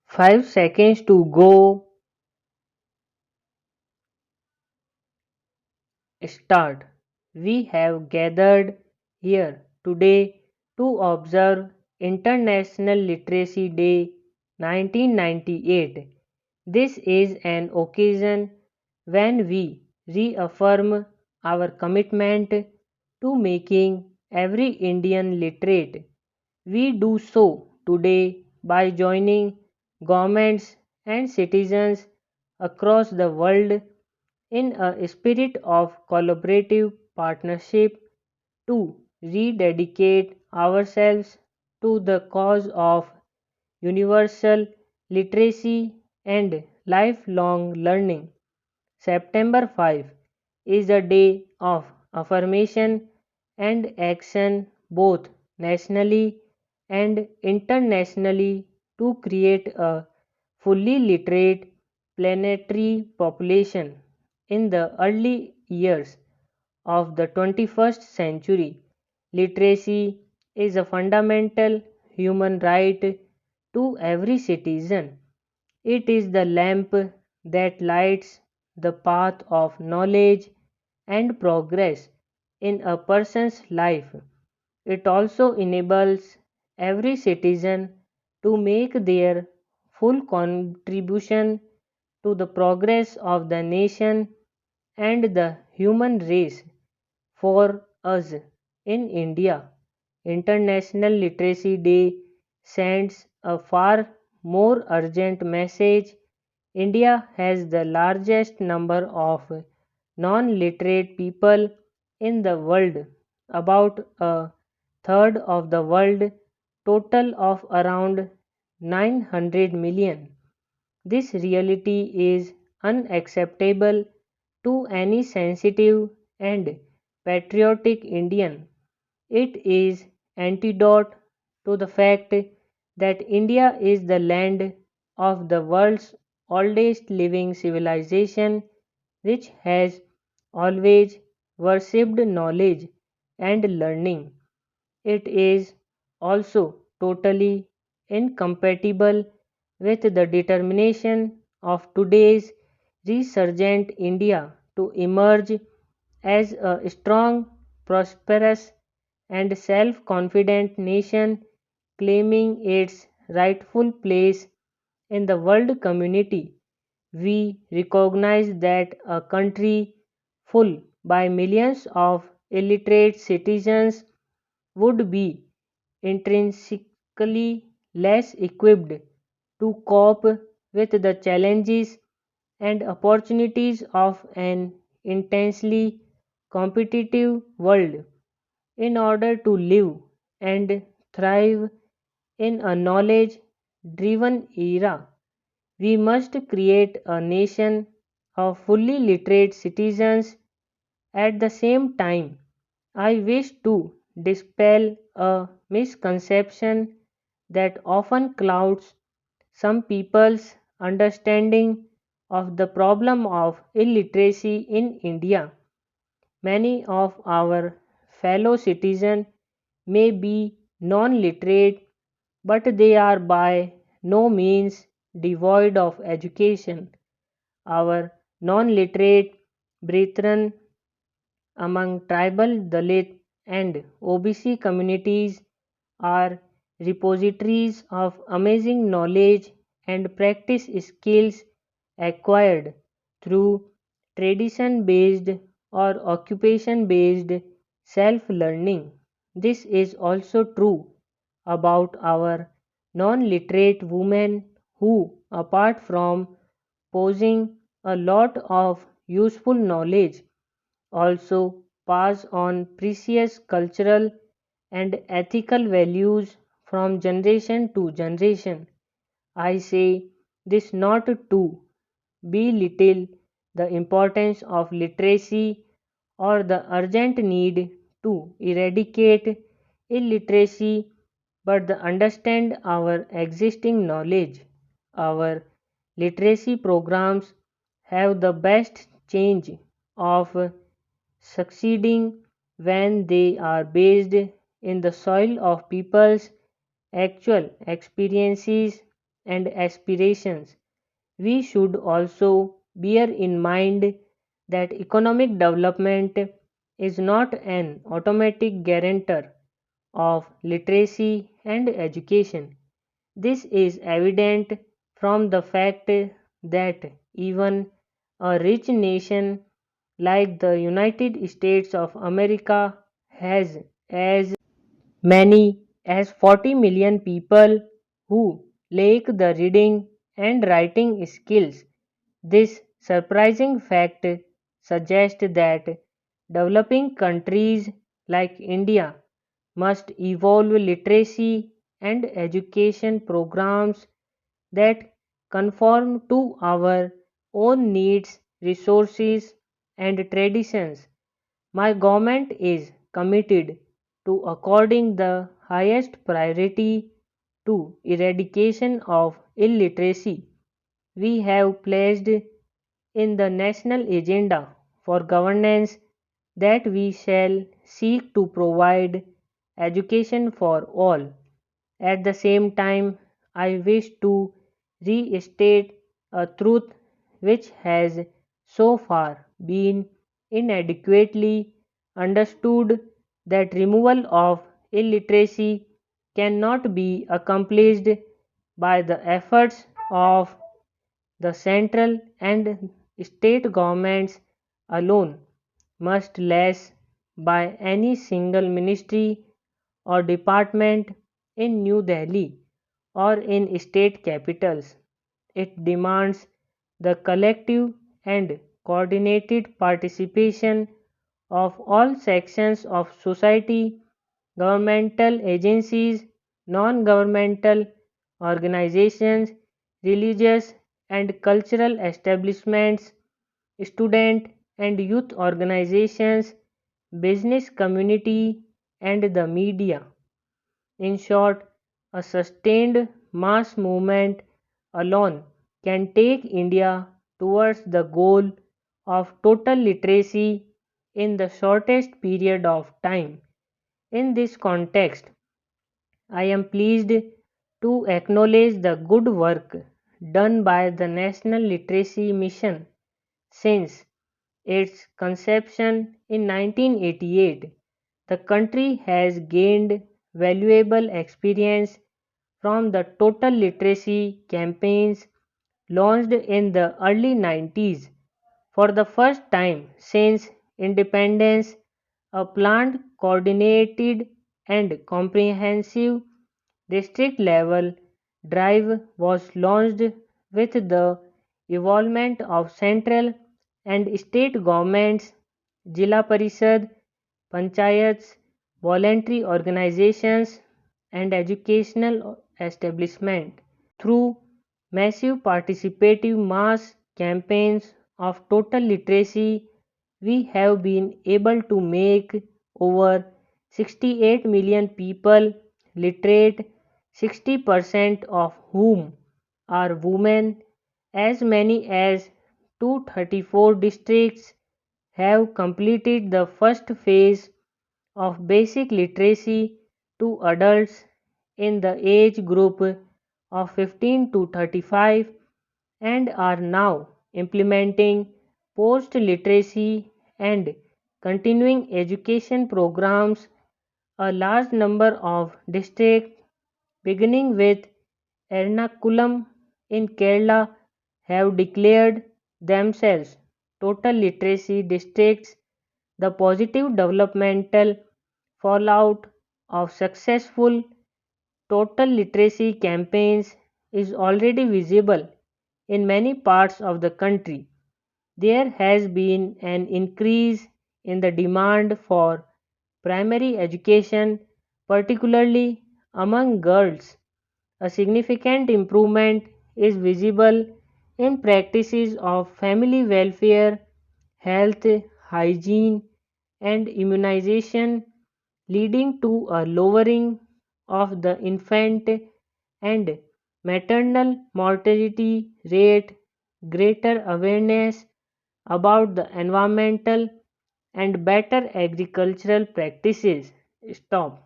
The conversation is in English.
5 seconds to go. Start. We have gathered here today to observe International Literacy Day 1998. This is an occasion when we reaffirm our commitment to making every Indian literate. We do so today by joining governments and citizens across the world in a spirit of collaborative partnership to rededicate ourselves to the cause of universal literacy and lifelong learning. September 5 is a day of affirmation and action both nationally and internationally to create a fully literate planetary population. In the early years of the 21st century, literacy is a fundamental human right to every citizen. It is the lamp that lights the path of knowledge and progress in a person's life. It also enables every citizen to make their full contribution to the progress of the nation and the human race. For us in India, International Literacy Day sends a far more urgent message. India has the largest number of non literate people in the world, about a third of the world total of around 900 million. This reality is unacceptable to any sensitive and patriotic Indian. It is antidote to the fact that India is the land of the world's oldest living civilization, which has always worshipped knowledge and learning. It is also totally incompatible with the determination of today's resurgent India to emerge as a strong, prosperous, and self confident nation claiming its rightful place in the world community. We recognize that a country full by millions of illiterate citizens would be intrinsically less equipped to cope with the challenges and opportunities of an intensely competitive world. In order to live and thrive in a knowledge driven era, we must create a nation of fully literate citizens. At the same time, I wish to dispel a misconception that often clouds some people's understanding of the problem of illiteracy in India. Many of our fellow citizens may be non literate, but they are by no means devoid of education. Our non literate brethren among tribal, Dalit, and OBC communities are repositories of amazing knowledge and practice skills acquired through tradition based or occupation based self learning. This is also true about our non literate women who, apart from possessing a lot of useful knowledge, also pass on precious cultural and ethical values from generation to generation. I say this not to belittle the importance of literacy or the urgent need to eradicate illiteracy, but to understand our existing knowledge. Our literacy programs have the best change of succeeding when they are based in the soil of people's actual experiences and aspirations. We should also bear in mind that economic development is not an automatic guarantor of literacy and education. This is evident from the fact that even a rich nation like the United States of America has as many as 40 million people who lack the reading and writing skills. This surprising fact suggests that developing countries like India must evolve literacy and education programs that conform to our own needs, resources, and traditions. My government is committed to according the highest priority to eradication of illiteracy. We have placed in the national agenda for governance that we shall seek to provide education for all. At the same time, I wish to restate a truth which has so far been inadequately understood, that removal of illiteracy cannot be accomplished by the efforts of the central and state governments alone, much less by any single ministry or department in New Delhi or in state capitals. It demands the collective and coordinated participation of all sections of society, governmental agencies, non governmental organizations, religious and cultural establishments, student and youth organizations, business community, and the media. In short, a sustained mass movement alone can take India towards the goal of total literacy in the shortest period of time. In this context, I am pleased to acknowledge the good work done by the National Literacy Mission since its conception in 1988. The country has gained valuable experience from the total literacy campaigns launched in the early 90s. For the first time since independence, a planned, coordinated, and comprehensive district level drive was launched with the involvement of central and state governments, Jilla Parishad, panchayats, voluntary organizations, and educational establishments. Through massive participative mass campaigns of total literacy, we have been able to make over 68 million people literate, 60% of whom are women. As many as 234 districts have completed the first phase of basic literacy to adults in the age group of 15 to 35 and are now implementing post literacy and continuing education programs. A large number of districts, beginning with Ernakulam in Kerala, have declared themselves total literacy districts. The positive developmental fallout of successful total literacy campaigns is already visible in many parts of the country. There has been an increase in the demand for primary education, particularly among girls. A significant improvement is visible in practices of family welfare, health, hygiene, and immunization, leading to a lowering of the infant and maternal mortality rate, greater awareness about the environmental and better agricultural practices. Stop.